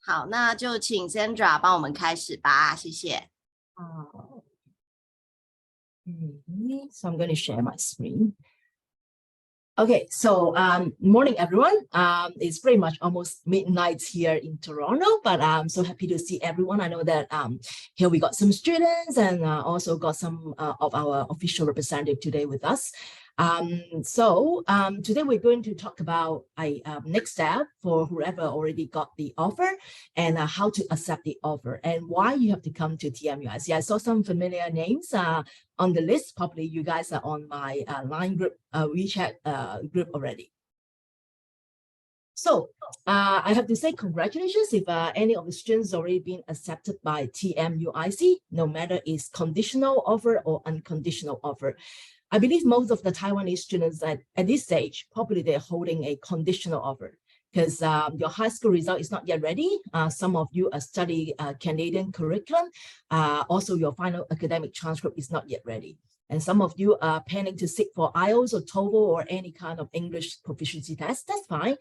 好，那就请 Sandra 帮我们开始吧，谢谢。So I'm going to share my screen. Okay, so morning everyone. It's pretty much almost midnight here in Toronto, but I'm so happy to see everyone. I know that here we got some students and also got some of our official representative today with us. Today we're going to talk about a next step for whoever already got the offer and how to accept the offer and why you have to come to TMUIC. I saw some familiar names on the list. Probably you guys are on my line group, WeChat group already. So I have to say congratulations if any of the students already been accepted by TMUIC, no matter it's conditional offer or unconditional offer. I believe most of the Taiwanese students at this stage, probably they're holding a conditional offer because your high school result is not yet ready. Some of you are studying Canadian curriculum. Also, your final academic transcript is not yet ready. And some of you are planning to sit for IELTS or TOEFL or any kind of English proficiency test. That's fine.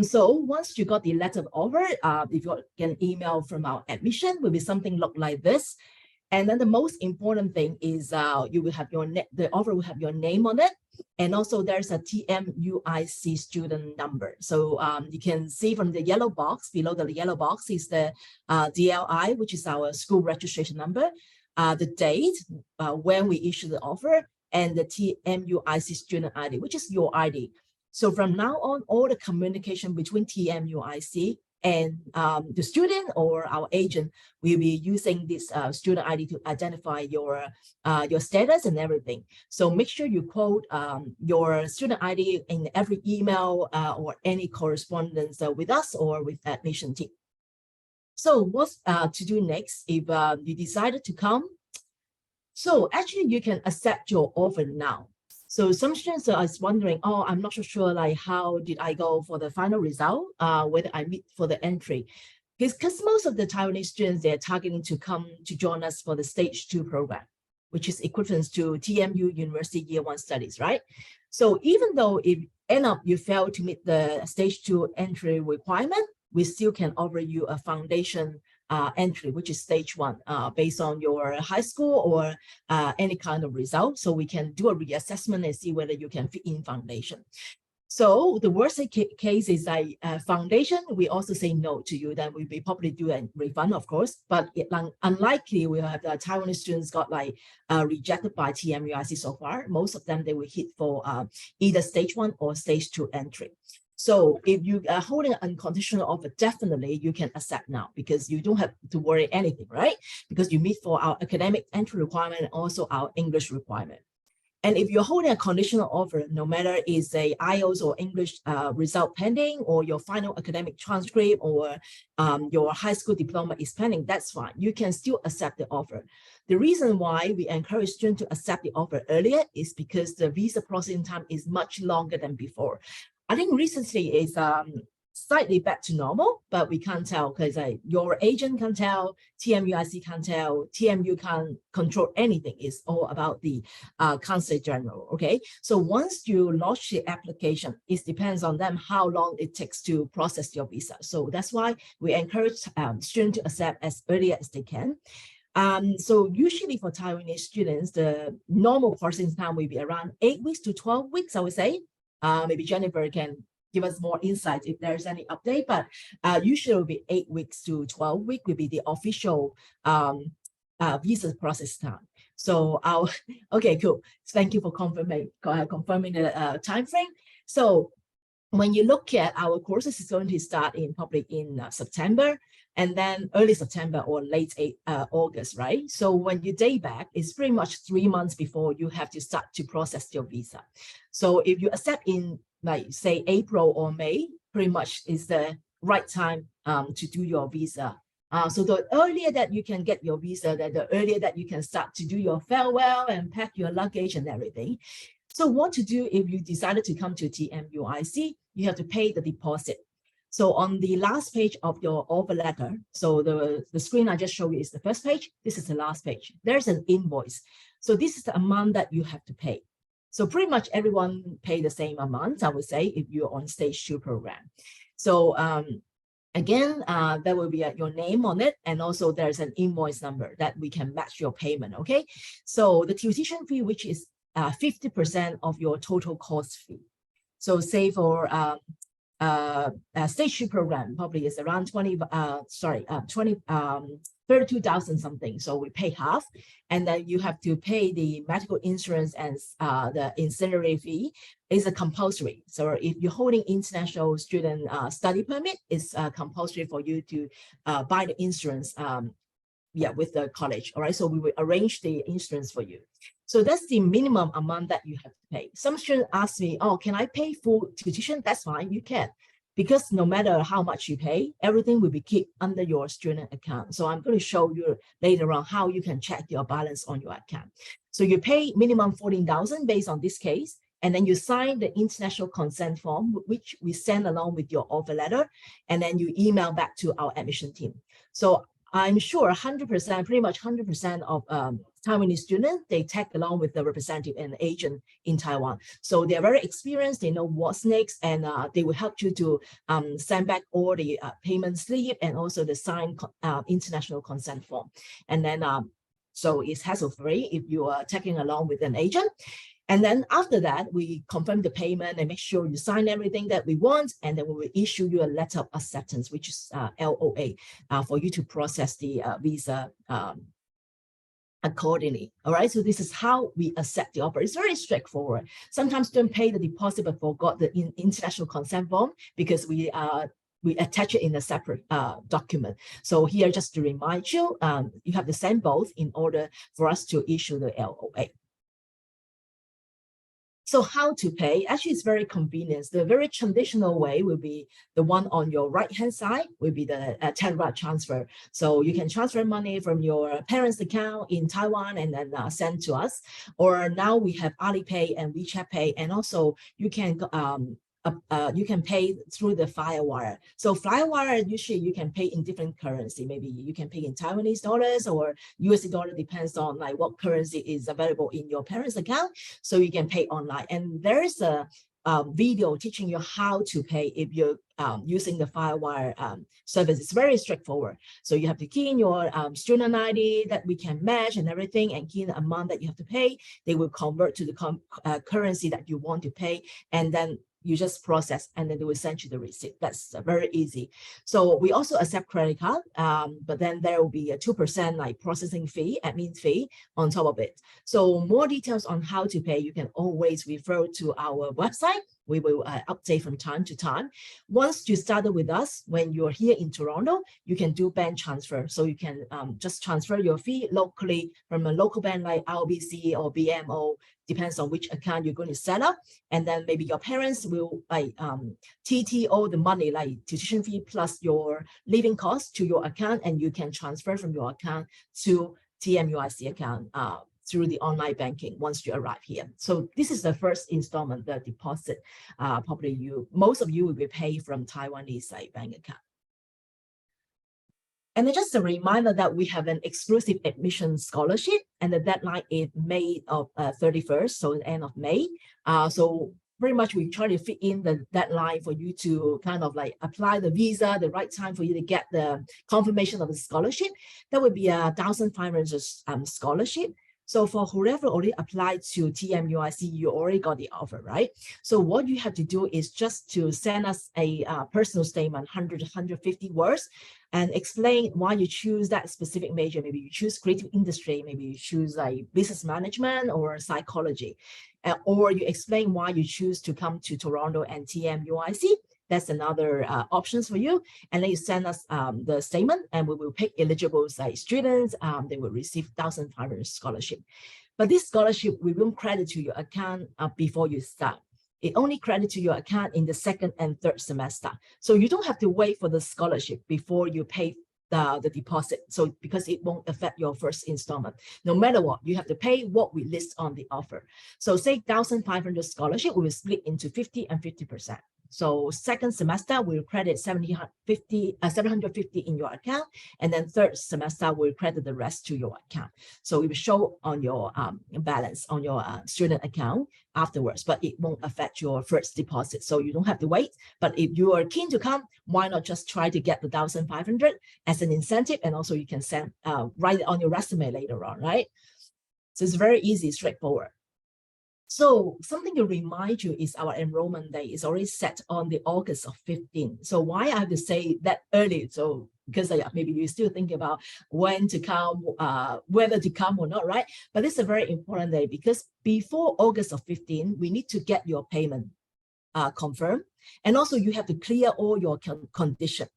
So once you got the letter of offer, if you get an email from our admission, will be something look like this. And then the most important thing is you will have the offer will have your name on it. And also there's a TMUIC student number. So you can see from the yellow box, below the yellow box is the DLI, which is our school registration number, the date when we issue the offer, and the TMUIC student ID, which is your ID. So from now on, all the communication between TMUIC and the student or our agent will be using this student ID to identify your status and everything. So make sure you quote your student ID in every email or any correspondence with us or with admission team. So what's to do next if you decided to come? So actually you can accept your offer now. So some students are wondering, oh, I'm not so sure, like, how did I go for the final result, whether I meet for the entry? Because most of the Taiwanese students, they're targeting to come to join us for the stage 2 program, which is equivalent to TMU University Year 1 studies, right? So even though if end up you fail to meet the stage 2 entry requirement, we still can offer you a foundation entry, which is stage 1, based on your high school or any kind of result. So we can do a reassessment and see whether you can fit in foundation. So the worst case is like foundation, we also say no to you, then we probably do a refund, of course, but unlikely we have the Taiwanese students got like rejected by TMUIC so far. Most of them, they will hit for either stage 1 or stage 2 entry. So if you are holding an unconditional offer, definitely you can accept now because you don't have to worry anything, right? Because you meet for our academic entry requirement and also our English requirement. And if you're holding a conditional offer, no matter is a IELTS or English result pending or your final academic transcript or your high school diploma is pending, that's fine. You can still accept the offer. The reason why we encourage students to accept the offer earlier is because the visa processing time is much longer than before. I think recently it's slightly back to normal, but we can't tell because your agent can't tell, TMUIC can't tell, TMU can't control anything. It's all about the Consulate General, okay? So once you launch the application, it depends on them how long it takes to process your visa. So that's why we encourage students to accept as early as they can. So usually for Taiwanese students, the normal processing time will be around 8 weeks to 12 weeks, I would say. Maybe Jennifer can give us more insight if there's any update, but usually it will be 8 weeks to 12 weeks will be the official visa process time. So okay, cool. Thank you for confirming the time frame. So when you look at our courses, it's going to start probably in September, and then early September or late August, right? So when you date back, it's pretty much 3 months before you have to start to process your visa. So if you accept in, like, say, April or May, pretty much is the right time to do your visa. So the earlier that you can get your visa, the earlier that you can start to do your farewell and pack your luggage and everything. So what to do if you decided to come to TMUIC, you have to pay the deposit. So on the last page of your offer letter, so the screen I just showed you is the first page. This is the last page. There's an invoice. So this is the amount that you have to pay. So pretty much everyone pay the same amount, I would say, if you're on stage 2 program. So Again, there will be your name on it, and also there's an invoice number that we can match your payment, okay? So the tuition fee, which is 50% of your total course fee. So say for stage 2 program, probably is around 32,000 something. So we pay half, and then you have to pay the medical insurance and the ancillary fee is a compulsory. So if you're holding international student study permit, it's compulsory for you to buy the insurance with the college. All right, so we will arrange the insurance for you. So that's the minimum amount that you have to pay. Some students ask me, oh, can I pay full tuition? That's fine, you can. Because no matter how much you pay, everything will be kept under your student account. So I'm going to show you later on how you can check your balance on your account. So you pay minimum 14,000 based on this case, and then you sign the international consent form, which we send along with your offer letter, and then you email back to our admission team. So I'm sure 100%, pretty much 100% of Taiwanese students, they tag along with the representative and agent in Taiwan. So they're very experienced, they know what's next, and they will help you to send back all the payment slip and also the signed international consent form. And then, so it's hassle-free if you are tagging along with an agent. And then after that, we confirm the payment and make sure you sign everything that we want. And then we will issue you a letter of acceptance, which is LOA, for you to process the visa accordingly. All right, so this is how we accept the offer. It's very straightforward. Sometimes don't pay the deposit but forgot the international consent form because we attach it in a separate document. So here, just to remind you, you have to send both in order for us to issue the LOA. So how to pay? Actually, it's very convenient. The very traditional way will be the one on your right-hand side, will be the Telegram transfer. So you can transfer money from your parents' account in Taiwan and then send to us. Or now we have Alipay and WeChat Pay, and also you can pay through the Firewire. So Firewire, usually you can pay in different currency. Maybe you can pay in Taiwanese dollars or USD dollar, depends on like what currency is available in your parents' account. So you can pay online. And there is a video teaching you how to pay if you're using the Firewire service. It's very straightforward. So you have to key in your student ID that we can match and everything, and key in the amount that you have to pay. They will convert to the currency that you want to pay, and then you just process, and then they will send you the receipt. That's very easy. So we also accept credit card, but then there will be a 2% like processing fee, admin fee on top of it. So more details on how to pay, you can always refer to our website. We will update from time to time. Once you started with us, when you're here in Toronto, you can do bank transfer. So you can just transfer your fee locally from a local bank like RBC or BMO, depends on which account you're going to set up. And then maybe your parents will like TTO the money, like tuition fee plus your living costs to your account, and you can transfer from your account to TMUIC account through the online banking once you arrive here. So this is the first installment, the deposit. Probably most of you will be paid from Taiwanese bank account. And then just a reminder that we have an exclusive admission scholarship, and the deadline is May of 31st, so the end of May. So pretty much we try to fit in the deadline for you to kind of like apply the visa, the right time for you to get the confirmation of the scholarship. That would be a 1,500 scholarship. So for whoever already applied to TMUIC, you already got the offer, right? So what you have to do is just to send us a personal statement, 100 to 150 words, and explain why you choose that specific major. Maybe you choose creative industry, maybe you choose like business management or psychology, or you explain why you choose to come to Toronto and TMUIC. That's another options for you. And then you send us the statement, and we will pick eligible students. They will receive 1,500 scholarship. But this scholarship, we won't credit to your account before you start. It only credit to your account in the second and third semester. So you don't have to wait for the scholarship before you pay the deposit. So because it won't affect your first installment. No matter what, you have to pay what we list on the offer. So say 1,500 scholarship, we will split into 50 and 50%. So second semester will credit 750 in your account, and then third semester will credit the rest to your account. So it will show on your balance on your student account afterwards, but it won't affect your first deposit. So you don't have to wait. But if you are keen to come, why not just try to get the 1,500 as an incentive, and also you can send write it on your resume later on, right? So it's very easy, straightforward. So something to remind you is our enrollment day is already set on the August of 15. So why I have to say that early? So because maybe you're still thinking about when to come, whether to come or not, right? But this is a very important day because before August of 15, we need to get your payment confirmed. And also you have to clear all your conditions.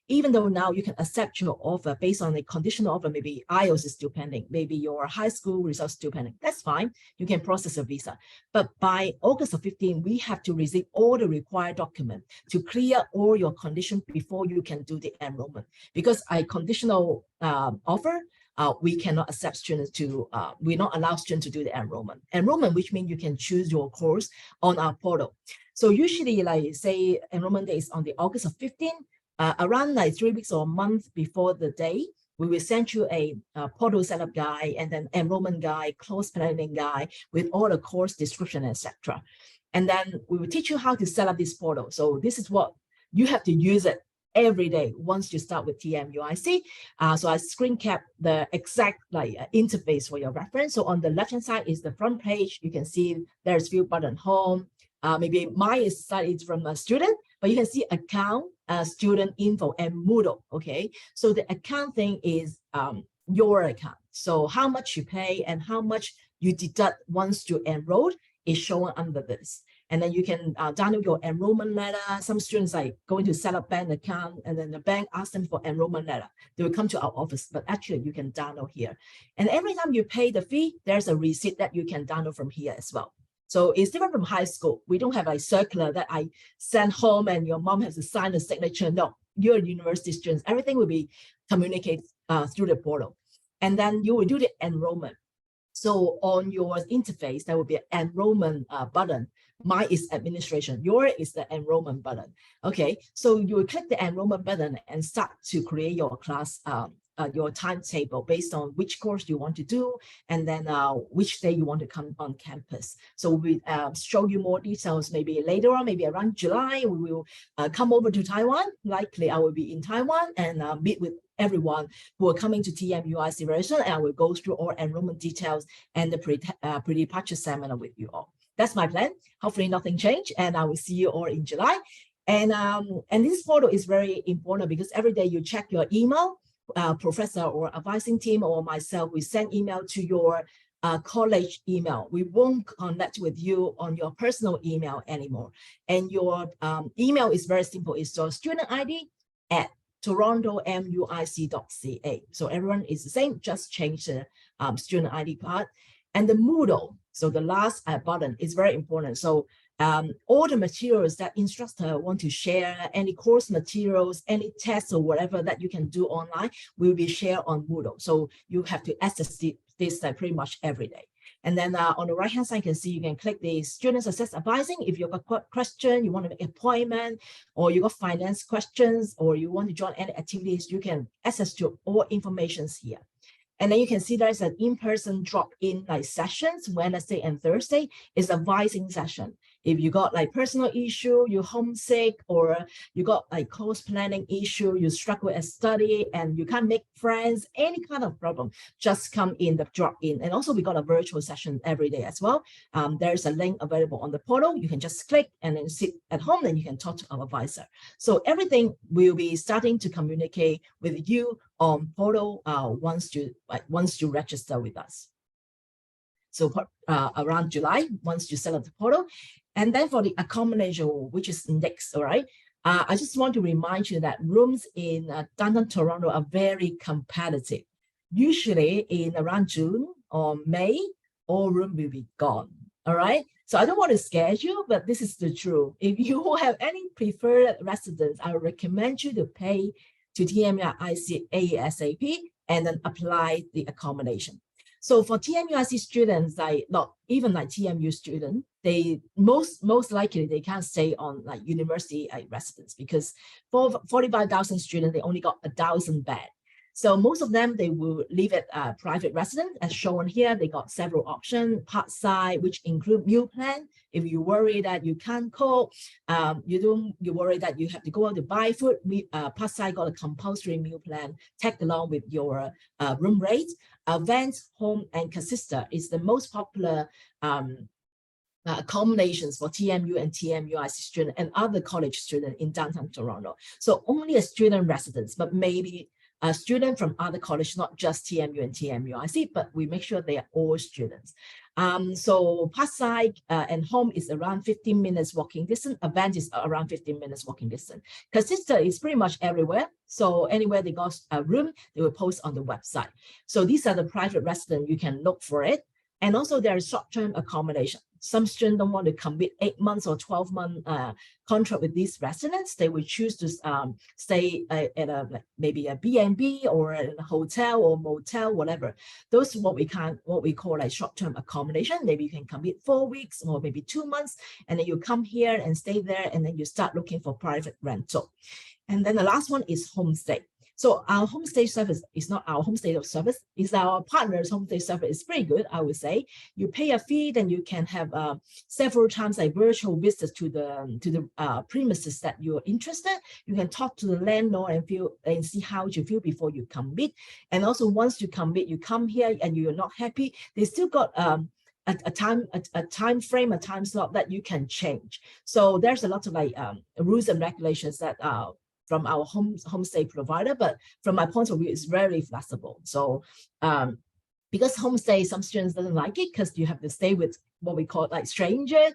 Even though now you can accept your offer based on a conditional offer, maybe IELTS is still pending, maybe your high school results still pending, that's fine. You can process a visa. But by August of 15, we have to receive all the required documents to clear all your conditions before you can do the enrollment. Because a conditional offer, we cannot accept students to, we're not allowed students to do the enrollment. Enrollment, which means you can choose your course on our portal. So usually, like say, enrollment day is on the August of 15, around like 3 weeks or a month before the day, we will send you a portal setup guide and then enrollment guide, course planning guide with all the course description, etc. And then we will teach you how to set up this portal. So this is what you have to use it every day once you start with TMUIC. So I screen cap the exact interface for your reference. So on the left-hand side is the front page. You can see there's view button home. Maybe my side is from a student, but you can see account, student info, and Moodle. Okay, so the account thing is your account. So how much you pay and how much you deduct once you enrolled is shown under this. And then you can download your enrollment letter. Some students are going to set up bank account, and then the bank asks them for enrollment letter. They will come to our office, but actually you can download here. And every time you pay the fee, there's a receipt that you can download from here as well. So it's different from high school. We don't have a circular that I send home and your mom has to sign a signature. No, you're university students. Everything will be communicated through the portal. And then you will do the enrollment. So on your interface, there will be an enrollment button. Mine is administration. Yours is the enrollment button. Okay, so you will click the enrollment button and start to create your class your timetable based on which course you want to do, and then which day you want to come on campus. So we show you more details maybe later on, maybe around July, we will come over to Taiwan. Likely I will be in Taiwan and meet with everyone who are coming to TMUIC very soon, and I will go through all enrollment details and the pre-departure seminar with you all. That's my plan. Hopefully nothing changed, and I will see you all in July. And this portal is very important because every day you check your email, professor or advising team or myself, we send email to your college email. We won't connect with you on your personal email anymore. And your email is very simple. It's your student ID at torontomuic.ca. So everyone is the same, just change the student ID part. And the Moodle, so the last button is very important. So all the materials that instructor want to share, any course materials, any tests or whatever that you can do online will be shared on Moodle. So you have to access this pretty much every day. And then on the right-hand side, you can see you can click the student success advising. If you've got a question, you want to make an appointment, or you got finance questions, or you want to join any activities, you can access to all informations here. And then you can see there's an in-person drop-in sessions, Wednesday and Thursday is advising session. If you got personal issue, you're homesick, or you got course planning issue, you struggle at study and you can't make friends, any kind of problem, just come in the drop-in. And also we got a virtual session every day as well. There's a link available on the portal. You can just click and then sit at home, and you can talk to our advisor. So everything will be starting to communicate with you on portal once you register with us. So around July, once you set up the portal. And then for the accommodation, which is next, all right? I just want to remind you that rooms in downtown Toronto are very competitive. Usually in around June or May, all rooms will be gone, all right? So I don't want to scare you, but this is the truth. If you have any preferred residence, I would recommend you to pay to TMUIC ASAP and then apply the accommodation. So for TMUIC students, like not even like TMU student, they most likely they can't stay on like university residence, because for 45,000 students, they only got 1,000 beds. So most of them, they will live at private residence, as shown here. They got several options, part-side, which include meal plan. If you worry that you can't cook, you worry that you have to go out to buy food, part-side got a compulsory meal plan, tag along with your room rate. Vent, home, and Casista is the most popular accommodations for TMU and TMUIC student and other college student in downtown Toronto. So only a student residence, but maybe a student from other college, not just TMU and TMUIC, but we make sure they are all students. So part-side and home is around 15 minutes walking distance. Event is around 15 minutes walking distance. Casista is pretty much everywhere. So anywhere they got a room, they will post on the website. So these are the private residents. You can look for it. And also there is short-term accommodation. Some students don't want to commit 8 months or 12-month contract with these residents. They will choose to stay at maybe a B&B or a hotel or motel, whatever. Those are what we call like short-term accommodation. Maybe you can commit 4 weeks or maybe 2 months, and then you come here and stay there, and then you start looking for private rental. And then the last one is homestay. So our homestay service is not our homestay service, it's our partner's homestay service. It's pretty good, I would say. You pay a fee, then you can have several times like virtual visits to the premises that you're interested. You can talk to the landlord and see how you feel before you commit. And also once you commit, you come here and you're not happy, they still got a time frame, a time slot that you can change. So there's a lot of like rules and regulations that from our homestay provider, but from my point of view, it's very flexible. So because homestay, some students doesn't like it because you have to stay with what we call like strangers,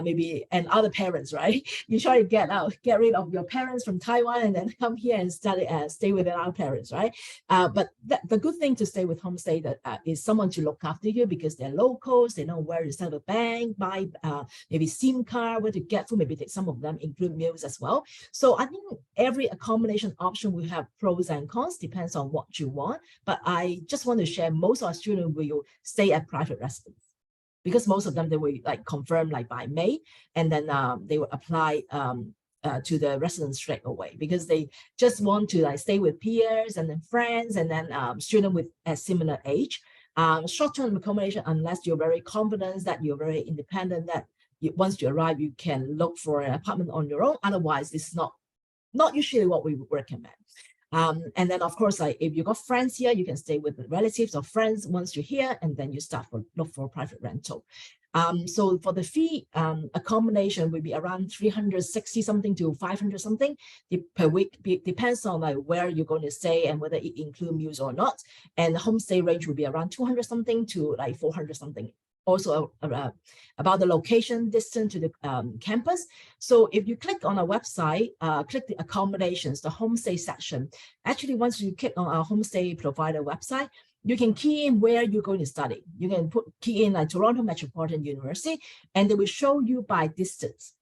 maybe, and other parents, right? You try to get rid of your parents from Taiwan and then come here and stay with our parents, right? But the good thing to stay with homestay is someone to look after you, because they're locals, they know where to set up a bank, buy maybe SIM card, where to get food, maybe some of them include meals as well. So I think every accommodation option will have pros and cons, depends on what you want. But I just want to share, most of our students will stay at private residence, because most of them, they will like confirm like by May, and then they will apply to the residence straight away, because they just want to like stay with peers and then friends, and then student with a similar age. Short-term accommodation, unless you're very confident that you're very independent, that once you arrive, you can look for an apartment on your own. Otherwise, it's not usually what we would recommend. And then, of course, like if you got friends here, you can stay with relatives or friends once you're here, and then you look for private rental. So for the fee, accommodation will be around 360 something to 500 something per week. Depends on like where you're going to stay and whether it includes meals or not. And the homestay range will be around 200 something to like 400 something. Also about the location, distance to the campus. So if you click on our website, click the accommodations, the homestay section. Actually, once you click on our homestay provider website, you can key in where you're going to study. You can key in like Toronto Metropolitan University, and they will show you by distance.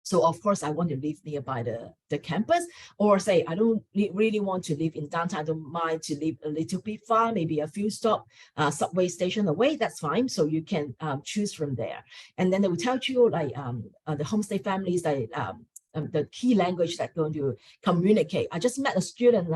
So of course, I want to live nearby the campus, or say I don't really want to live in downtown. I don't mind to live a little bit far, maybe a few stop subway station away. That's fine. So you can choose from there, and then they will tell you like the homestay families that the key language that going to communicate. I just met a student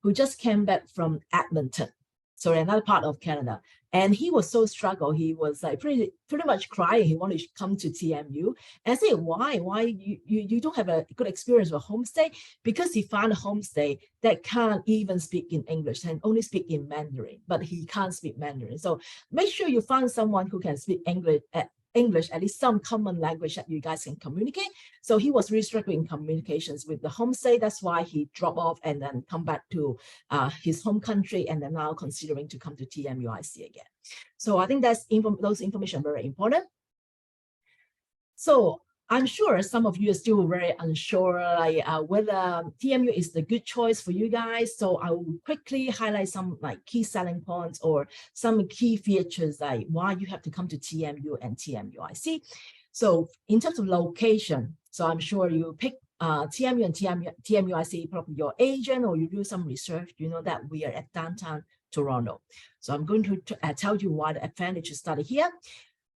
who just came back from Edmonton, so another part of Canada. And he was so struggled. He was like pretty much crying. He wanted to come to TMU. And I said, why? Why you don't have a good experience with homestay? Because he found a homestay that can't even speak in English and only speak in Mandarin, but he can't speak Mandarin. So make sure you find someone who can speak English, at least some common language that you guys can communicate. So he was really struggling in communications with the homestay. That's why he dropped off and then come back to his home country, and then now considering to come to TMUIC again. So I think those information very important. So I'm sure some of you are still very unsure like whether TMU is the good choice for you guys. So I will quickly highlight some like key selling points or some key features like why you have to come to TMU and TMUIC. So in terms of location, so I'm sure you pick TMU and TMUIC, probably your agent, or you do some research, you know that we are at downtown Toronto. So I'm going to tell you why the advantage to study here.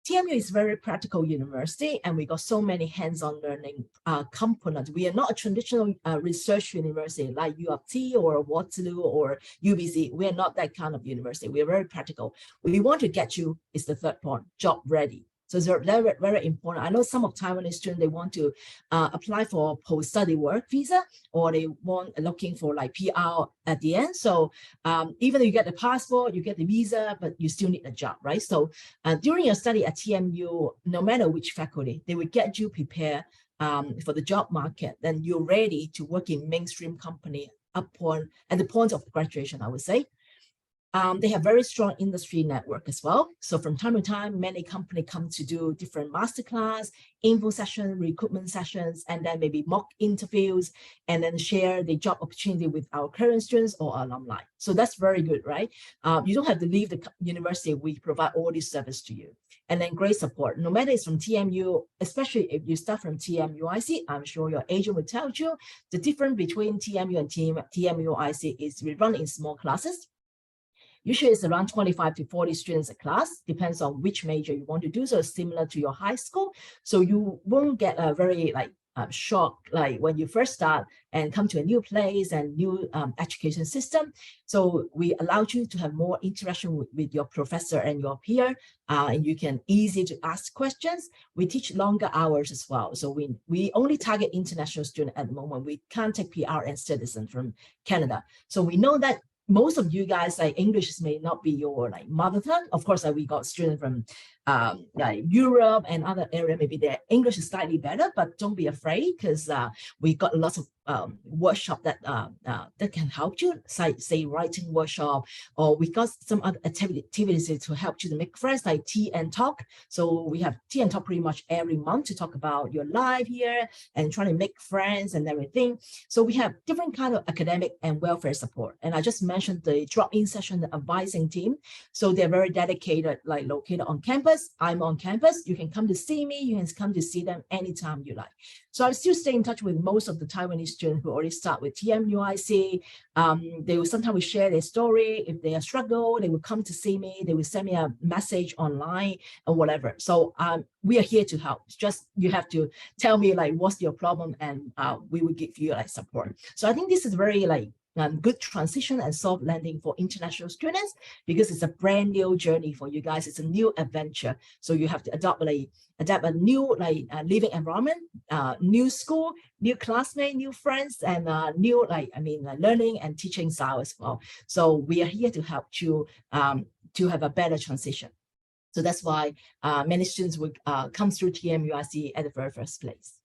TMU is very practical university, and we got so many hands-on learning components. We are not a traditional research university like U of T or Waterloo or UBC. We are not that kind of university. We are very practical. We want to get you, is the third point, job ready. So it's very, very important. I know some of Taiwanese students, they want to apply for post-study work visa, or they want looking for like PR at the end. So even though you get the passport, you get the visa, but you still need a job, right? So during your study at TMU, no matter which faculty, they will get you prepared for the job market. Then you're ready to work in mainstream company at the point of graduation, I would say. They have very strong industry network as well. So from time to time, many companies come to do different masterclass, info sessions, recruitment sessions, and then maybe mock interviews, and then share the job opportunity with our current students or alumni. So that's very good, right? You don't have to leave the university. We provide all this service to you. And then great support, no matter it's from TMU, especially if you start from TMUIC, I'm sure your agent will tell you the difference between TMU and TMUIC is we run in small classes. Usually it's around 25 to 40 students a class, depends on which major you want to do. So it's similar to your high school. So you won't get a very shock like when you first start and come to a new place and new education system. So we allow you to have more interaction with your professor and your peer, and you can easy to ask questions. We teach longer hours as well. So we only target international students at the moment. We can't take PR and citizens from Canada. So we know that most of you guys, like English may not be your like mother tongue. Of course, we got students from like Europe and other area, maybe their English is slightly better, but don't be afraid because we got lots of workshop that can help you, say writing workshop, or we got some other activities to help you to make friends, like tea and talk. So we have tea and talk pretty much every month to talk about your life here and trying to make friends and everything. So we have different kind of academic and welfare support. And I just mentioned the drop-in session, the advising team. So they're very dedicated, like located on campus. I'm on campus. You can come to see me. You can come to see them anytime you like. So I still stay in touch with most of the Taiwanese students who already start with TMUIC. They will sometimes share their story. If they are struggle, they will come to see me. They will send me a message online or whatever. So we are here to help. It's just you have to tell me like what's your problem, and we will give you like support. So I think this is very like good transition and soft landing for international students, because it's a brand new journey for you guys. It's a new adventure. So you have to adapt a new living environment, new school, new classmates, new friends, and new learning and teaching style as well. So we are here to help you to have a better transition. So that's why many students will come through TMUIC at the very first place.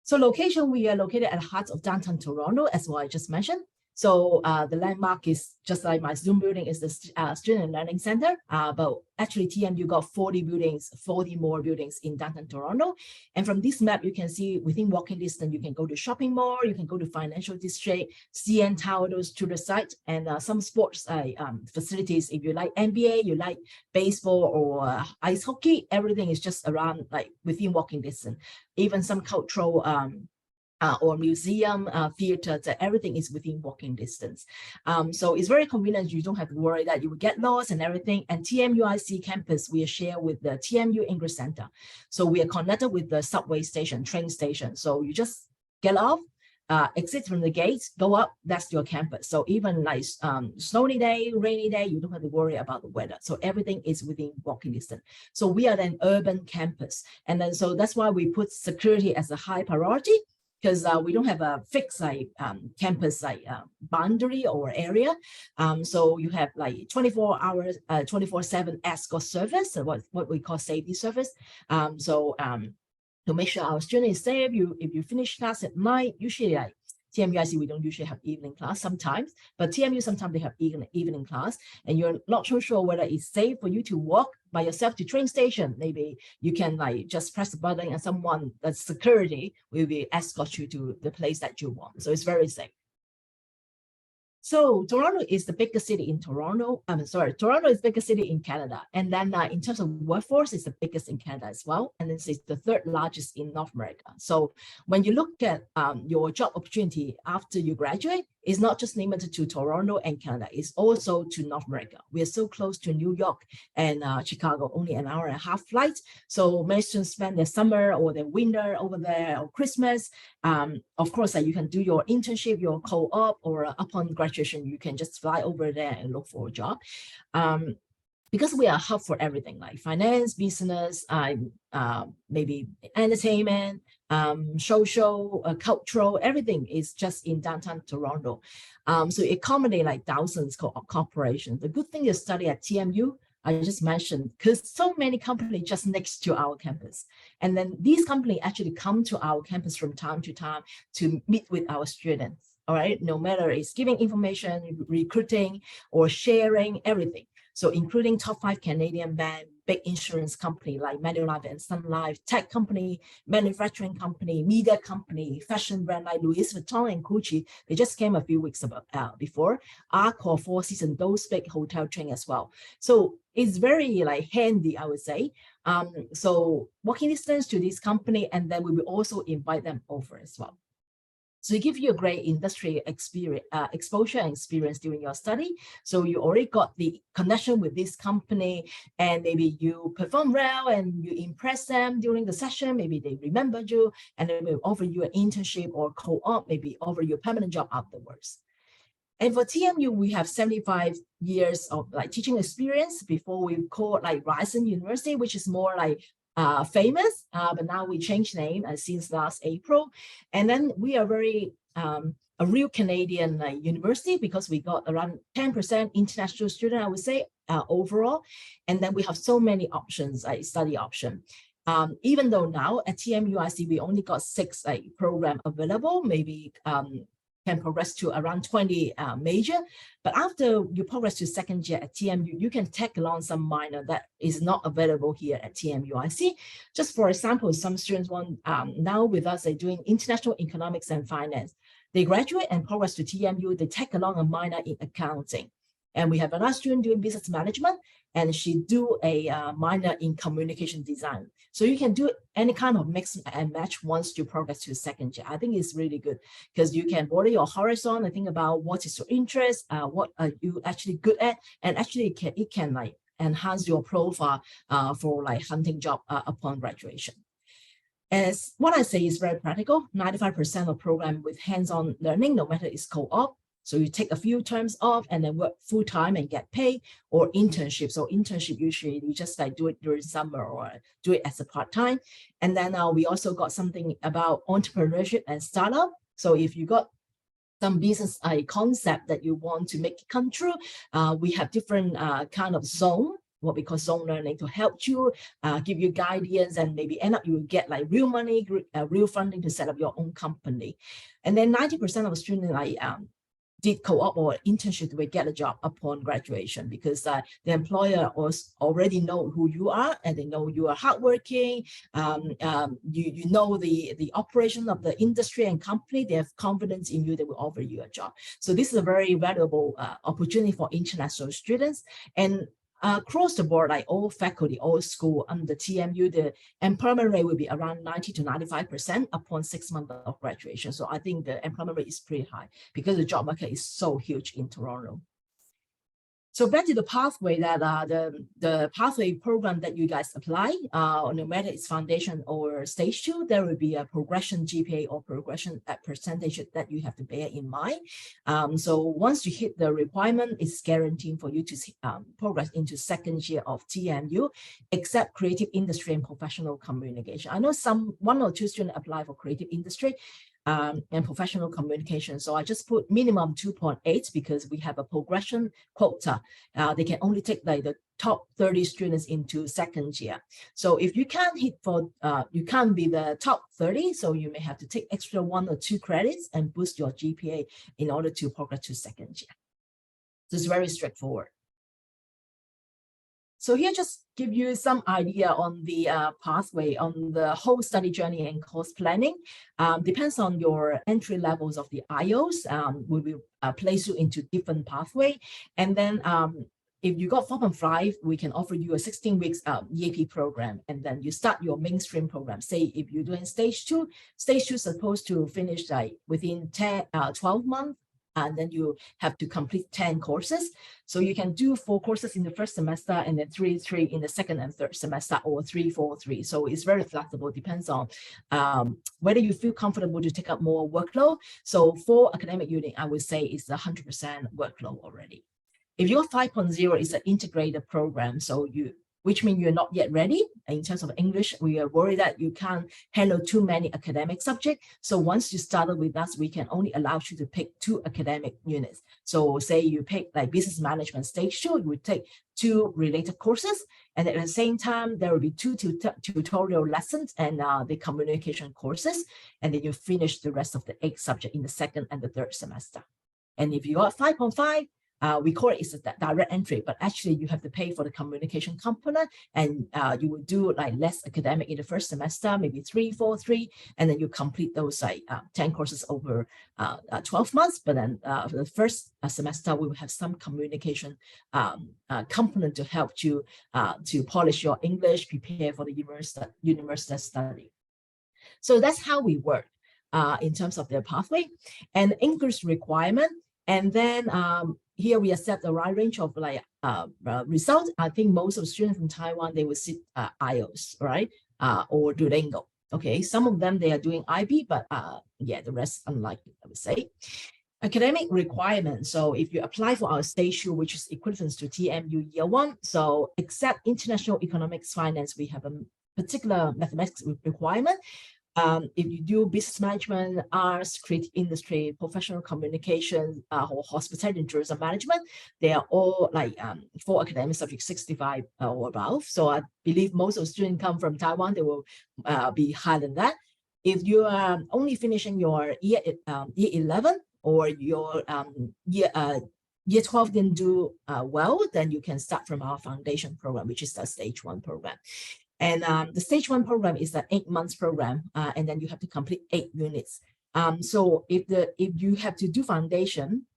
So location, we are located at the heart of downtown Toronto, as what I just mentioned. So the landmark is just like my Zoom building is the Student Learning Center, but actually TMU got 40 buildings, 40 more buildings in downtown Toronto. And from this map, you can see within walking distance, you can go to shopping mall, you can go to financial district, CN Tower, those to the site, and some sports facilities. If you like NBA, you like baseball or ice hockey, everything is just around like within walking distance. Even some cultural or museum, theater, everything is within walking distance. So it's very convenient. You don't have to worry that you will get lost and everything. And TMUIC campus, we are shared with the TMU English Center. So we are connected with the subway station, train station. So you just get off, exit from the gates, go up, that's your campus. So even like snowy day, rainy day, you don't have to worry about the weather. So everything is within walking distance. So we are an urban campus. And then so that's why we put security as a high priority, because we don't have a fixed campus boundary or area. So you have like 24 hours, 24/7 escort service, what we call safety service. To make sure our student is safe, if you finish class at night, usually like TMUIC, we don't usually have evening class sometimes, but TMU sometimes they have evening class, and you're not so sure whether it's safe for you to walk by yourself to train station. Maybe you can like just press the button and someone, that's security, will be escort you to the place that you want. So it's very safe. So Toronto is the biggest city in Toronto. Toronto is the biggest city in Canada. And then in terms of workforce, it's the biggest in Canada as well. And it's the third largest in North America. So when you look at your job opportunity after you graduate, it's not just limited to Toronto and Canada, it's also to North America. We are so close to New York and Chicago, only an hour and a half flight. So many students spend their summer or their winter over there, or Christmas. Of course, you can do your internship, your co-op, or upon graduation, you can just fly over there and look for a job. Because we are a hub for everything, like finance, business, maybe entertainment, social, cultural, everything is just in downtown Toronto. So it accommodates like thousands of corporations. The good thing is study at TMU, I just mentioned, because so many companies just next to our campus. And then these companies actually come to our campus from time to time to meet with our students, all right? No matter it's giving information, recruiting, or sharing, everything. So including top 5 Canadian bank, big insurance company like Manulife and Sun Life, tech company, manufacturing company, media company, fashion brand like Louis Vuitton and Gucci. They just came a few weeks before. Accor, Four Seasons, those big hotel chain as well. So it's very like handy, I would say. So walking distance to this company, and then we will also invite them over as well. So it gives you a great industry experience, exposure and experience during your study. So you already got the connection with this company, and maybe you perform well and you impress them during the session. Maybe they remembered you, and they will offer you an internship or co-op, maybe offer you a permanent job afterwards. And for TMU, we have 75 years of like teaching experience. Before we called like Ryerson University, which is more like famous, but now we changed name since last April. And then we are very a real Canadian university, because we got around 10% international student, I would say, overall. And then we have so many options, study option. Even though now at TMUIC, we only got 6 program available, maybe can progress to around 20 major. But after you progress to second year at TMU, you can tag along some minor that is not available here at TMUIC. Just for example, some students want now with us, they're doing international economics and finance. They graduate and progress to TMU, they tag along a minor in accounting. And we have another student doing business management, and she do a minor in communication design. So you can do any kind of mix and match once you progress to the second year. I think it's really good, because you can broaden your horizon and think about what is your interest, what are you actually good at, and actually it can like enhance your profile for like hunting job upon graduation. As what I say is very practical, 95% of program with hands-on learning, no matter it's co-op. So you take a few terms off and then work full-time and get paid, or internship. So internship, usually you just like do it during summer or do it as a part-time. And then we also got something about entrepreneurship and startup. So if you got some business concept that you want to make it come true, we have different kind of zone, what we call zone learning, to help you, give you guidance, and maybe end up you will get like real money, real funding to set up your own company. And then 90% of students like did co-op or internship will get a job upon graduation, because the employer already know who you are, and they know you are hardworking. You know the operation of the industry and company. They have confidence in you. They will offer you a job. So this is a very valuable opportunity for international students. And across the board, like all faculty, all school under TMU, the employment rate will be around 90 to 95% upon 6 months of graduation. So I think the employment rate is pretty high, because the job market is so huge in Toronto. So back to the pathway, that the pathway program that you guys apply, no matter it's foundation or stage 2, there will be a progression GPA or progression percentage that you have to bear in mind. So once you hit the requirement, it's guaranteed for you to progress into second year of TMU, except creative industry and professional communication. I know 1 or 2 students apply for creative industry and professional communication. So I just put minimum 2.8, because we have a progression quota. They can only take like the top 30 students into second year. So if you can't hit for, you can't be the top 30, so you may have to take extra 1 or 2 credits and boost your GPA in order to progress to second year. So it's very straightforward. So here just give you some idea on the pathway, on the whole study journey and course planning. Depends on your entry levels of the IELTS. We will place you into different pathway. And then if you got 4.5, we can offer you a 16 weeks EAP program, and then you start your mainstream program. Say if you're doing stage two is supposed to finish like within 12 months, and then you have to complete 10 courses. So you can do 4 courses in the first semester, and then 3 in the second and third semester, or 3 4 3. So it's very flexible, depends on whether you feel comfortable to take up more workload. So for academic unit, I would say it's 100% workload already. If you're 5.0, it's an integrated program, so which means you're not yet ready in terms of English. We are worried that you can't handle too many academic subjects. So once you started with us, we can only allow you to pick 2 academic units. So say you pick like business management stage 2, you would take 2 related courses, and at the same time there will be 2 tutorial lessons and the communication courses, and then you finish the rest of the 8 subjects in the second and the third semester. And if you are 5.5, we call it a direct entry, but actually you have to pay for the communication component, and you will do like less academic in the first semester, maybe 3 4 3, and then you complete those like 10 courses over 12 months. But then for the first semester, we will have some communication component to help you to polish your English, prepare for the university study. So that's how we work in terms of their pathway and English requirement. And then here we accept a wide range of like results. I think most of the students in Taiwan, they will sit IELTS, right? Or Duolingo. Okay, some of them, they are doing IB, but yeah, the rest unlikely, I would say. Academic requirements. So if you apply for our stage 2, which is equivalent to TMU year 1, so except international economics finance, we have a particular mathematics requirement. If you do business management, arts, creative industry, professional communication, or hospitality and tourism management, they are all like for academic subjects 65 or above. So I believe most of the students come from Taiwan, they will be higher than that. If you are only finishing your year 11 or your year 12 didn't do well, then you can start from our foundation program, which is the stage 1 program. And the stage 1 program is an 8 months program, and then you have to complete 8 units. So if you have to do foundation,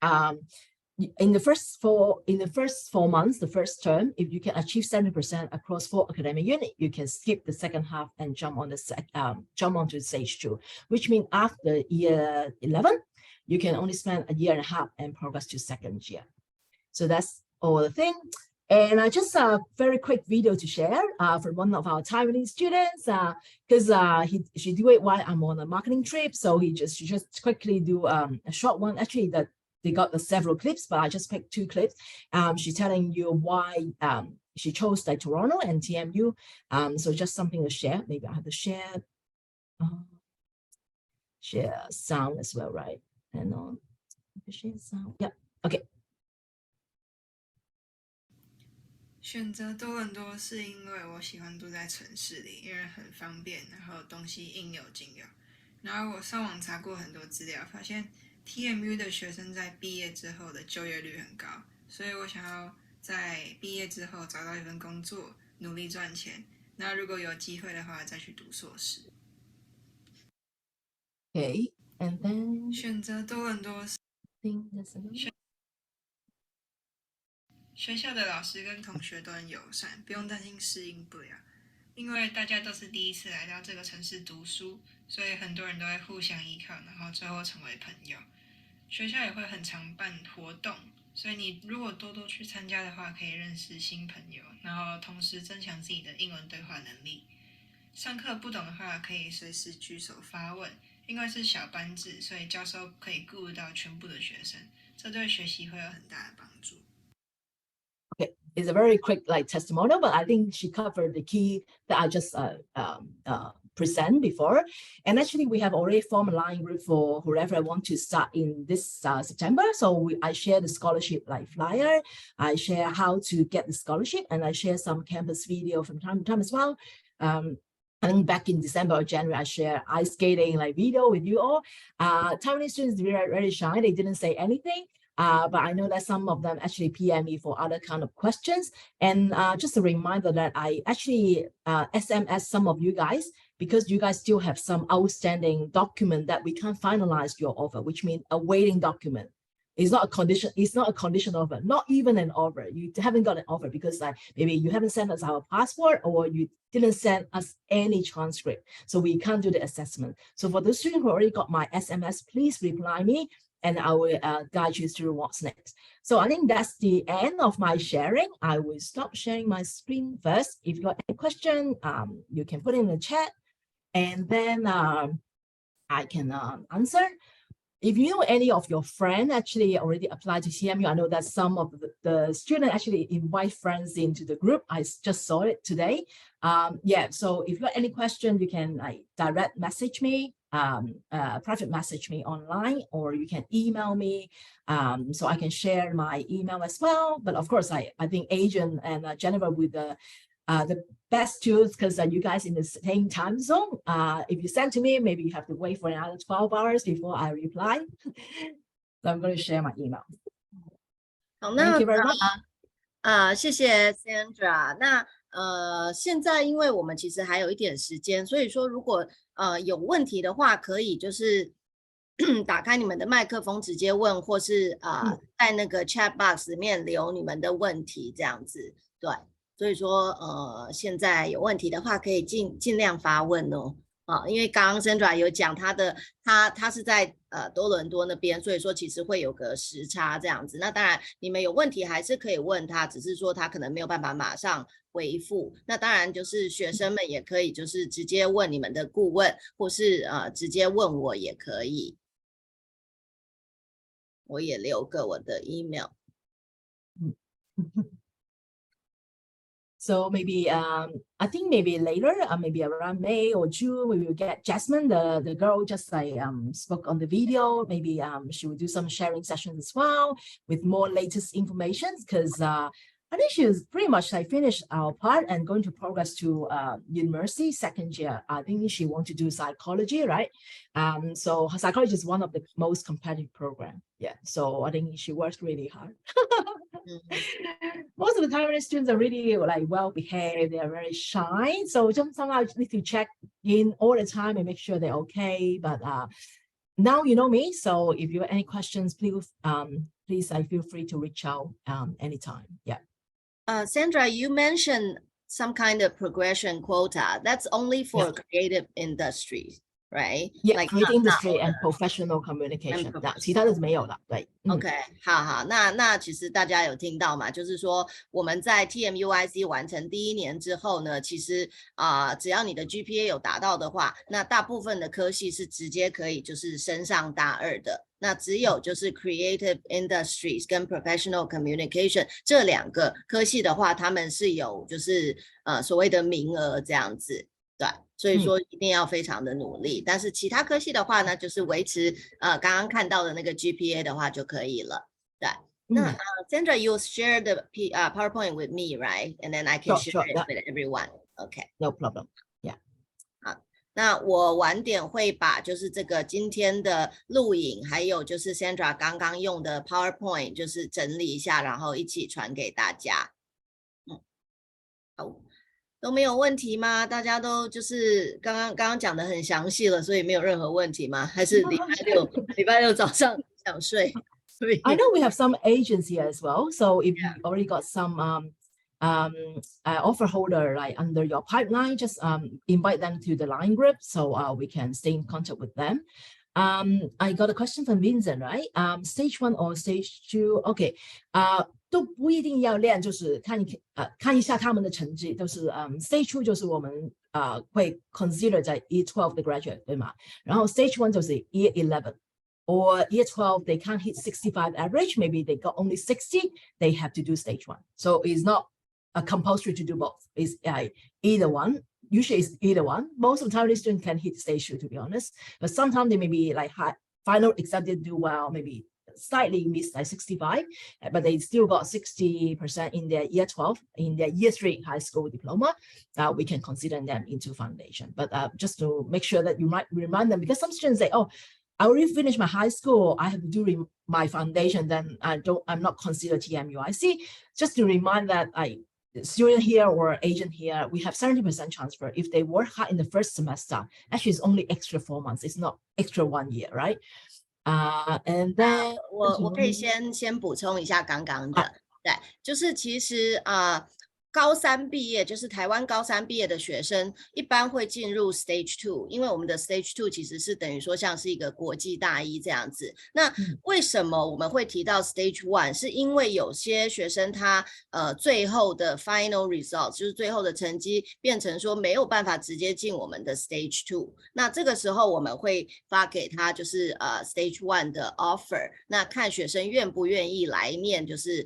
in the first 4 months, the first term, if you can achieve 70% across 4 academic units, you can skip the second half and jump onto stage 2, which means after year 11, you can only spend a year and a half and progress to second year. So that's all the thing. And just a very quick video to share from one of our Taiwanese students, because she do it while I'm on a marketing trip. So she just quickly do a short one. Actually, they got several clips, but I just picked 2 clips. She's telling you why she chose like Toronto and TMU. So just something to share. Maybe I have to share sound as well, right? And share sound. Yeah. Okay. 选择多伦多是因为我喜欢住在城市里，因为很方便，然后东西应有尽有。然后我上网查过很多资料，发现 TMU 的学生在毕业之后的就业率很高，所以我想要在毕业之后找到一份工作，努力赚钱。那如果有机会的话，再去读硕士。Okay, and then 选择多伦多是。学校的老师跟同学都很友善，不用担心适应不了。因为大家都是第一次来到这个城市读书，所以很多人都会互相依靠，然后最后成为朋友。学校也会很常办活动，所以你如果多多去参加的话，可以认识新朋友，然后同时增强自己的英文对话能力。上课不懂的话，可以随时举手发问，因为是小班制，所以教授可以顾到全部的学生，这对学习会有很大的帮助。Okay, it's a very quick like testimonial, but I think she covered the key that I just present before. And actually, we have already formed a line group for whoever want to start in this September. So I share the scholarship like flyer. I share how to get the scholarship, and I share some campus video from time to time as well. I think back in December or January, I share ice skating like video with you all. Taiwanese students were very shy. They didn't say anything. but I know that some of them actually PM me for other kind of questions. And just a reminder that I actually SMS some of you guys, because you guys still have some outstanding document that we can't finalize your offer, which means a waiting document. It's not a condition. It's not a condition offer, not even an offer. You haven't got an offer because maybe you haven't sent us our passport or you didn't send us any transcript. So we can't do the assessment. So for those students who already got my SMS, please reply me and I will guide you through what's next. So I think that's the end of my sharing. I will stop sharing my screen first. If you got any question, you can put in the chat and then I can answer. If you know any of your friends actually already applied to TMU, I know that some of the students actually invite friends into the group. I just saw it today. Yeah, so if you got any question, you can direct message me, private message me online, or you can email me. So I can share my email as well. But of course, I think Adrian and Jennifer with the best tools, because you guys in the same time zone. If you send to me, maybe you have to wait for another 12 hours before I reply. So I'm going to share my email. Thank you very much. 谢谢 Sandra。那现在因为我们其实还有一点时间，所以说如果有问题的话，可以就是打开你们的麦克风直接问，或是在那个 chat box 里面留你们的问题，这样子。对。所以说，现在有问题的话，可以尽量发问哦。因为刚刚 Sandra 有讲他是在多伦多那边，所以说其实会有个时差这样子。那当然，你们有问题还是可以问他，只是说他可能没有办法马上回复。那当然就是学生们也可以就是直接问你们的顾问，或是直接问我也可以。我也留个我的 email。So maybe I think maybe later, maybe around May or June, we will get Jasmine, the girl just spoke on the video. Maybe she will do some sharing sessions as well with more latest information, because I think she is pretty much finished our part and going to progress to university second year. I think she wants to do psychology, right? So her psychology is one of the most competitive program. Yeah, so I think she works really hard. Most of the Taiwanese students are really well behaved. They are very shy. So sometimes need to check in all the time and make sure they're okay. But now you know me. So if you have any questions, please feel free to reach out anytime. Yeah. Sandra, you mentioned some kind of progression quota. That's only for creative industries, right? Yeah, like creative industry and professional communication. 其他的是没有的，对。OK， 好，那其实大家有听到嘛？就是说我们在 TMUIC 完成第1年之后呢，其实只要你的 GPA 有达到的话，那大部分的科系是直接可以就是升上大2的。那只有就是 Creative Industries 跟 Professional Communication 这2个科系的话，他们是有就是所谓的名额这样子，对，所以说一定要非常的努力。但是其他科系的话呢，就是维持刚刚看到的那个 GPA 的话就可以了，对。那Sandra, you share the PowerPoint with me, right? And then I can share it with everyone. Okay. No problem. Yeah. 那我晚点会把就是这个今天的录影，还有就是 Sandra 刚刚用的 PowerPoint 就是整理一下，然后一起传给大家。好，都没有问题吗？大家都就是刚刚讲的很详细了，所以没有任何问题吗？还是礼拜六早上想睡？I know we have some agents here as well. So if you already got some offer holder under your pipeline, just invite them to the line group so we can stay in contact with them. I got a question from Vincent, right? Stage 1 or stage 2? Okay. 都不一定要练，就是看一下他们的成绩，都是stage 2就是我们会 consider 在 Year 12的 graduate 对吗？然后 stage 1就是 Year 11 or Year 12 they can't hit 65 average, maybe they got only 60, they have to do stage 1. So it's not compulsory to do both. It's either one. Usually it's either one. Most of the Taiwanese students can hit stage 2 to be honest, but sometimes they may be final exam didn't do well, maybe slightly missed 65, but they still got 60% in their Year 12, in their Year 3 high school diploma. We can consider them into foundation. But just to make sure that you might remind them, because some students say, oh, I already finished my high school, I have to do my foundation, then I'm not considered TMUIC. Just to remind that student here or agent here, we have 70% transfer. If they work hard in the first semester, actually it's only extra 4 months. It's not extra 1 year, right? And then 我可以先补充一下刚刚的，对，就是其实高三毕业，就是台湾高三毕业的学生，一般会进入 Stage 2，因为我们的 Stage 2其实是等于说像是一个国际大一这样子。那为什么我们会提到 Stage 1？是因为有些学生他最后的 Final Result， 就是最后的成绩变成说没有办法直接进我们的 Stage 2，那这个时候我们会发给他就是Stage 1的 Offer， 那看学生愿不愿意来念就是。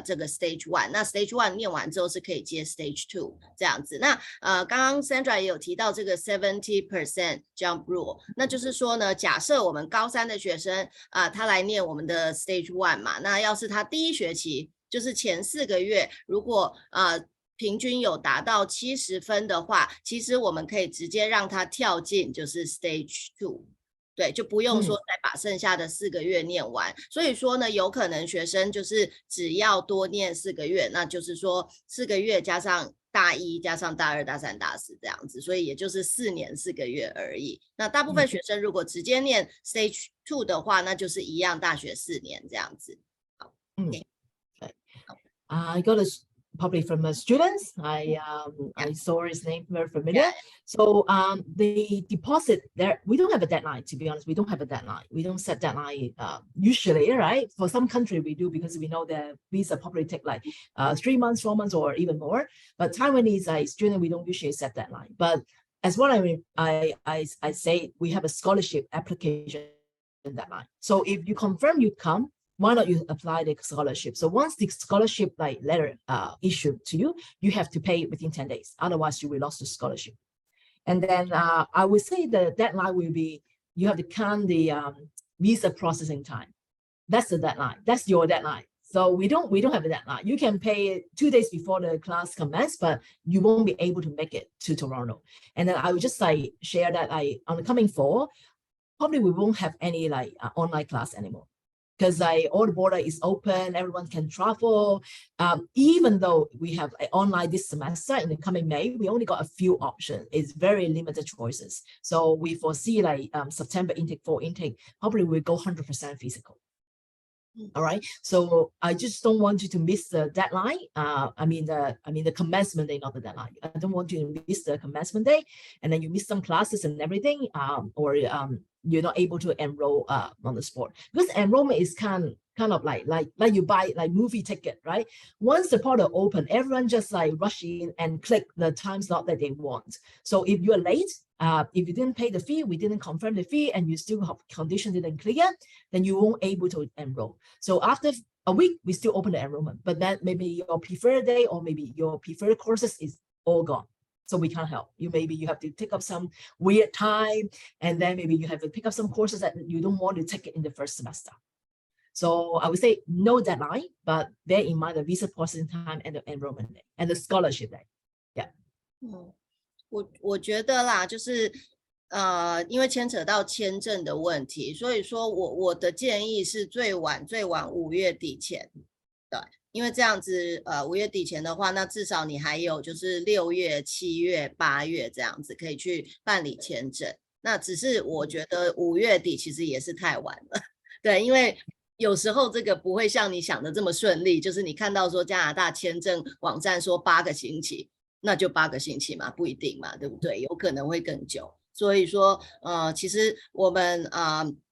这个 Stage 1， 那 Stage 1念完之后是可以接 Stage 2这样子。那刚刚 Sandra 也有提到这个 70% jump rule， 那就是说呢，假设我们高三的学生他来念我们的 Stage 1嘛，那要是他第一学期就是前4个月，如果平均有达到70分的话，其实我们可以直接让他跳进就是 Stage 2。对，就不用说再把剩下的4个月念完。所以说呢，有可能学生就是只要多念4个月，那就是说4个月加上大一加上大2大3大4这样子，所以也就是4年4个月而已。那大部分学生如果直接念 Stage 2的话，那就是一样大学4年这样子。好，I got a probably from the students. I saw his name very familiar. Yeah. So the deposit there, we don't have a deadline, to be honest. We don't have a deadline. We don't set deadline usually, right? For some country we do, because we know the visa probably take like 3 months, 4 months, or even more. But Taiwanese student, we don't usually set deadline. But as what I say, we have a scholarship application deadline. So if you confirm you come, why not you apply the scholarship? So once the scholarship letter issued to you, you have to pay it within 10 days. Otherwise, you will lose the scholarship. And then I would say the deadline will be, you have to count the visa processing time. That's the deadline. That's your deadline. So we don't have a deadline. You can pay 2 days before the class commences, but you won't be able to make it to Toronto. And then I would just share that on the coming fall, probably we won't have any online class anymore, because all the border is open, everyone can travel. Even though we have online this semester, in the coming May, we only got a few options. It's very limited choices. So we foresee September intake, fall intake, probably will go 100% physical. All right. So I just don't want you to miss the deadline. I mean the commencement day, not the deadline. I don't want you to miss the commencement day, and then you miss some classes and everything, or you're not able to enroll on the spot, because enrollment is kind of like you buy movie ticket, right? Once the portal open, everyone just rush in and click the time slot that they want. So if you're late, if you didn't pay the fee, we didn't confirm the fee, and you still have condition didn't clear, then you won't able to enroll. So after a week, we still open the enrollment, but then maybe your preferred day or maybe your preferred courses is all gone. So we can't help you. Maybe you have to take up some weird time, and then maybe you have to pick up some courses that you don't want to take it in the first semester. So I would say no deadline, but bear in mind the visa processing time and the enrollment day and the scholarship day. Yeah. 我觉得啦，就是因为牵扯到签证的问题，所以说我的建议是最晚5月底前，对。因为这样子5月底前的话，那至少你还有就是6月、7月、8月这样子可以去办理签证。那只是我觉得5月底其实也是太晚了，对，因为有时候这个不会像你想的这么顺利，就是你看到说加拿大签证网站说8个星期，那就8个星期嘛，不一定嘛，对不对？有可能会更久。所以说其实我们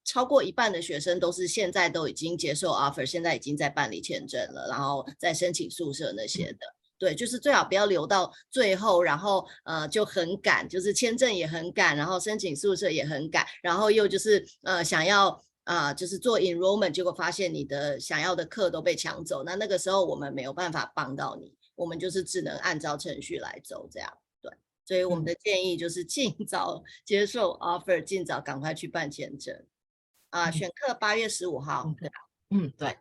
超过1半的学生都是现在都已经接受 offer， 现在已经在办理签证了，然后在申请宿舍那些的。对，就是最好不要留到最后，然后就很赶，就是签证也很赶，然后申请宿舍也很赶，然后又就是想要就是做 enrollment， 结果发现你的想要的课都被抢走，那个时候我们没有办法帮到你，我们就是只能按照程序来走这样。对，所以我们的建议就是尽早接受 offer， 尽早赶快去办签证。选课8月15号，对吧？对。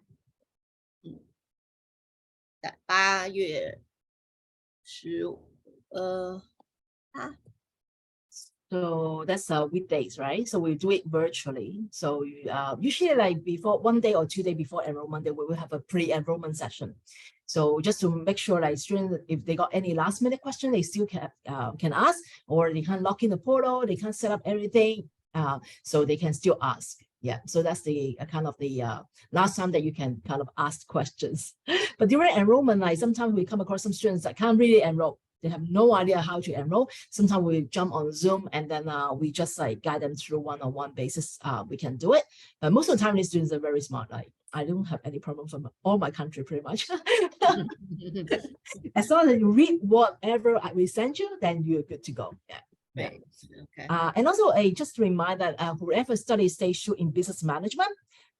对，8月15， So that's weekdays, right? So we do it virtually. So usually like before 1 day or 2 days before enrollment, we will have a pre-enrollment session. So just to make sure like students, if they got any last minute question, they still can ask, or they can log in the portal, they can set up everything, so they can still ask. Yeah, so that's the kind of the last time that you can kind of ask questions. But during enrollment, like sometimes we come across some students that can't really enroll. They have no idea how to enroll. Sometimes we jump on Zoom and then we just like guide them through one-on-one basis. We can do it. But most of the time, these students are very smart. Like I don't have any problem from all my country pretty much. As long as you read whatever we send you, then you're good to go. Yeah. Right. Okay. And also just to remind that whoever studies stage 2 in business management,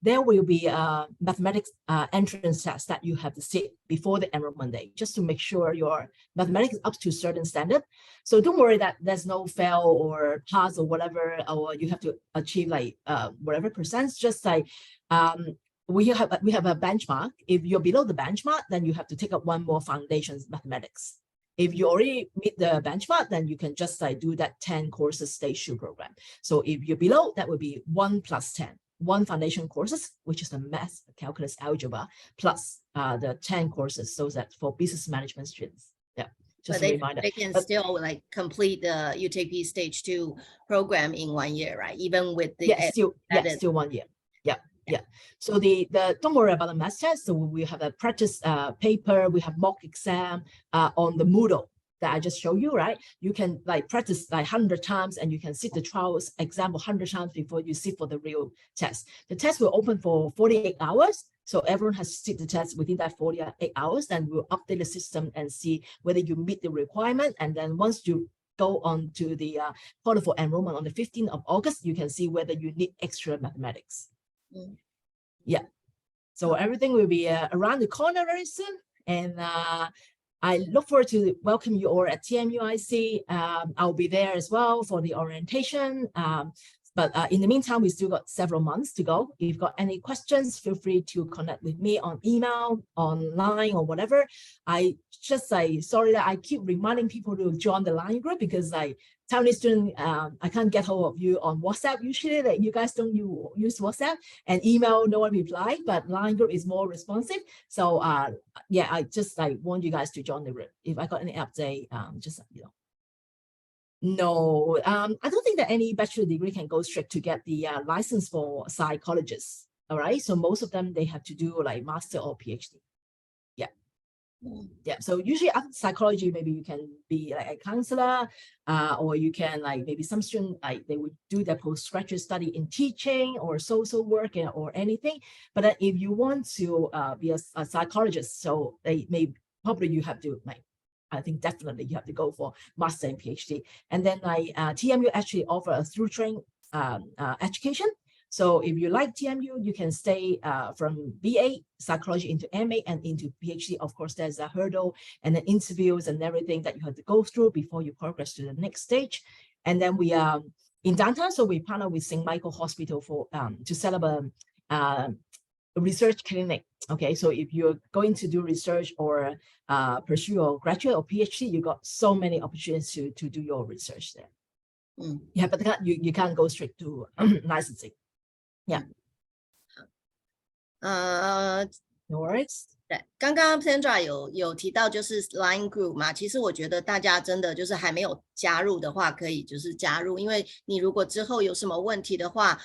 there will be a mathematics entrance test that you have to sit before the enrollment day, just to make sure your mathematics is up to a certain standard. So don't worry that there's no fail or pass or whatever, or you have to achieve like whatever percent. Just like we have a benchmark. If you're below the benchmark, then you have to take up one more foundations mathematics. If you already meet the benchmark, then you can just like do that 10 courses stage 2 program. So if you're below, that would be 1 plus 10. 1 foundation courses, which is the math, calculus, algebra, plus the 10 courses, so that for business management students. Yeah, just a reminder. They can still like complete the UTP stage 2 program in 1 year, right? Even with the still 1 year. Yeah. So the don't worry about the math test. So we have a practice paper, we have mock exam on the Moodle that I just showed you, right? You can like practice like 100 times and you can sit the trials exam 100 times before you sit for the real test. The test will open for 48 hours. So everyone has to sit the test within that 48 hours. Then we'll update the system and see whether you meet the requirement. And then once you go on to the portal for enrollment on the 15th of August, you can see whether you need extra mathematics. Yeah. So everything will be around the corner very soon. And I look forward to welcome you all at TMUIC. I'll be there as well for the orientation. But in the meantime, we still got several months to go. If you've got any questions, feel free to connect with me on email, online, or whatever. I just say, sorry that I keep reminding people to join the line group because I tell the student, I can't get hold of you on WhatsApp. Usually that you guys don't use WhatsApp, and email, no one reply, but line group is more responsive. So yeah, I just want you guys to join the group. If I got any update, just, you know. No, I don't think that any bachelor degree can go straight to get the license for psychologists. All right. So most of them, they have to do like master or PhD. Yeah. Yeah. So usually after psychology, maybe you can be like a counselor, or you can like maybe some student like they would do their postgraduate study in teaching or social work or anything. But if you want to be a psychologist, so they may probably you have to like, I think definitely you have to go for master and PhD. And then TMU actually offer a through train education. So if you like TMU, you can stay from BA psychology into MA and into PhD. Of course, there's a hurdle and the interviews and everything that you have to go through before you progress to the next stage. And then we are in downtown, so we partner with St. Michael Hospital for to set up a research clinic. Okay, so if you're going to do research or pursue a graduate or PhD, you got so many opportunities to do your research there. Yeah, but you can't go straight to licensing. Yeah. No worries. 对，刚刚 Sandra 有提到就是 Line Group 嘛，其实我觉得大家真的就是还没有加入的话，可以就是加入，因为你如果之后有什么问题的话，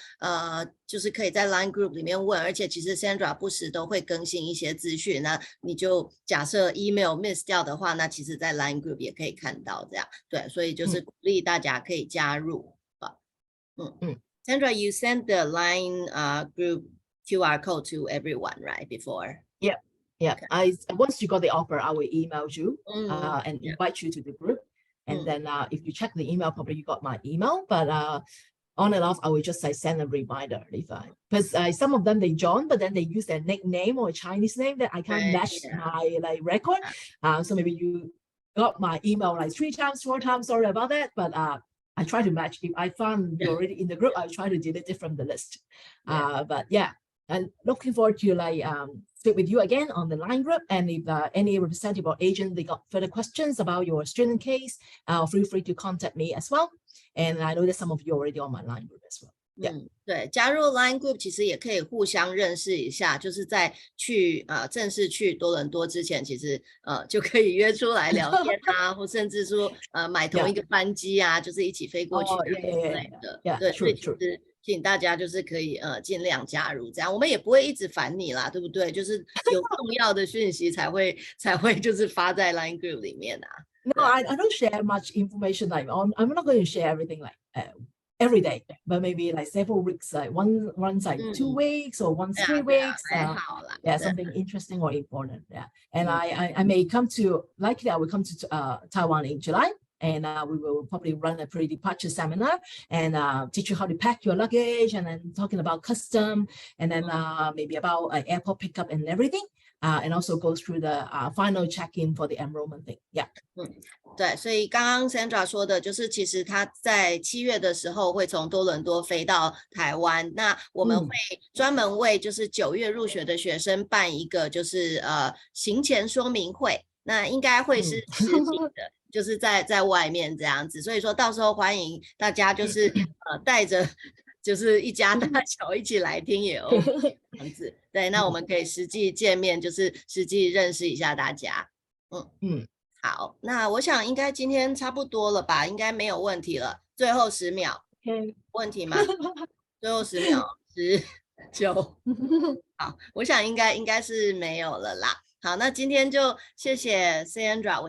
就是可以在 Line Group 里面问，而且其实 Sandra 不时都会更新一些资讯，那你就假设 email miss 掉的话，那其实在 Line Group 也可以看到这样，对，所以就是鼓励大家可以加入吧。Sandra, you sent the Line group QR code to everyone, right, before? Yeah, okay. Once you got the offer, I will email you and invite you to the group. And then if you check the email, probably you got my email. But on and off, I will just send a reminder because some of them they join, but then they use their nickname or Chinese name that I can't match my record. So maybe you got my email like 3 times, 4 times. Sorry about that, but I try to match. If I found you're already in the group, I try to delete it from the list. But yeah, and looking forward to speak with you again on the line group. And if any representative or agent, they got further questions about your student case, feel free to contact me as well. And I know that some of you already on my line group as well. Yeah. 对，加入 Line Group 其实也可以互相认识一下，就是在正式去多伦多之前，其实就可以约出来聊天啊，或甚至说买同一个班机啊，就是一起飞过去之类的。对，所以其实请大家就是可以尽量加入，这样我们也不会一直烦你啦，对不对？就是有重要的讯息才会就是发在 Line Group 里面啊。No, I don't share much information. Like I'm not going to share everything like every day, but maybe like several weeks, like once like 2 weeks or once 3 weeks. Yeah, something interesting or important. Yeah, and I may come to, likely I will come to Taiwan in July. And we will probably run a pre-departure seminar and teach you how to pack your luggage, and then talking about custom, and then maybe about airport pickup and everything. And also go through the final check-in for the enrollment thing. Yeah. 对，所以刚刚 Sandra 说的就是，其实他在7月的时候会从多伦多飞到台湾，那我们会专门为就是9月入学的学生办一个就是行前说明会，那应该会是实体的，就是在外面这样子，所以说到时候欢迎大家就是带着就是一家大小一起来听也 OK 这样子。对，那我们可以实际见面，就是实际认识一下大家。好，那我想应该今天差不多了吧，应该没有问题了。最后10秒，问题吗？最后10秒，10、9，好，我想应该是没有了啦。好，那今天就谢谢 Sandra，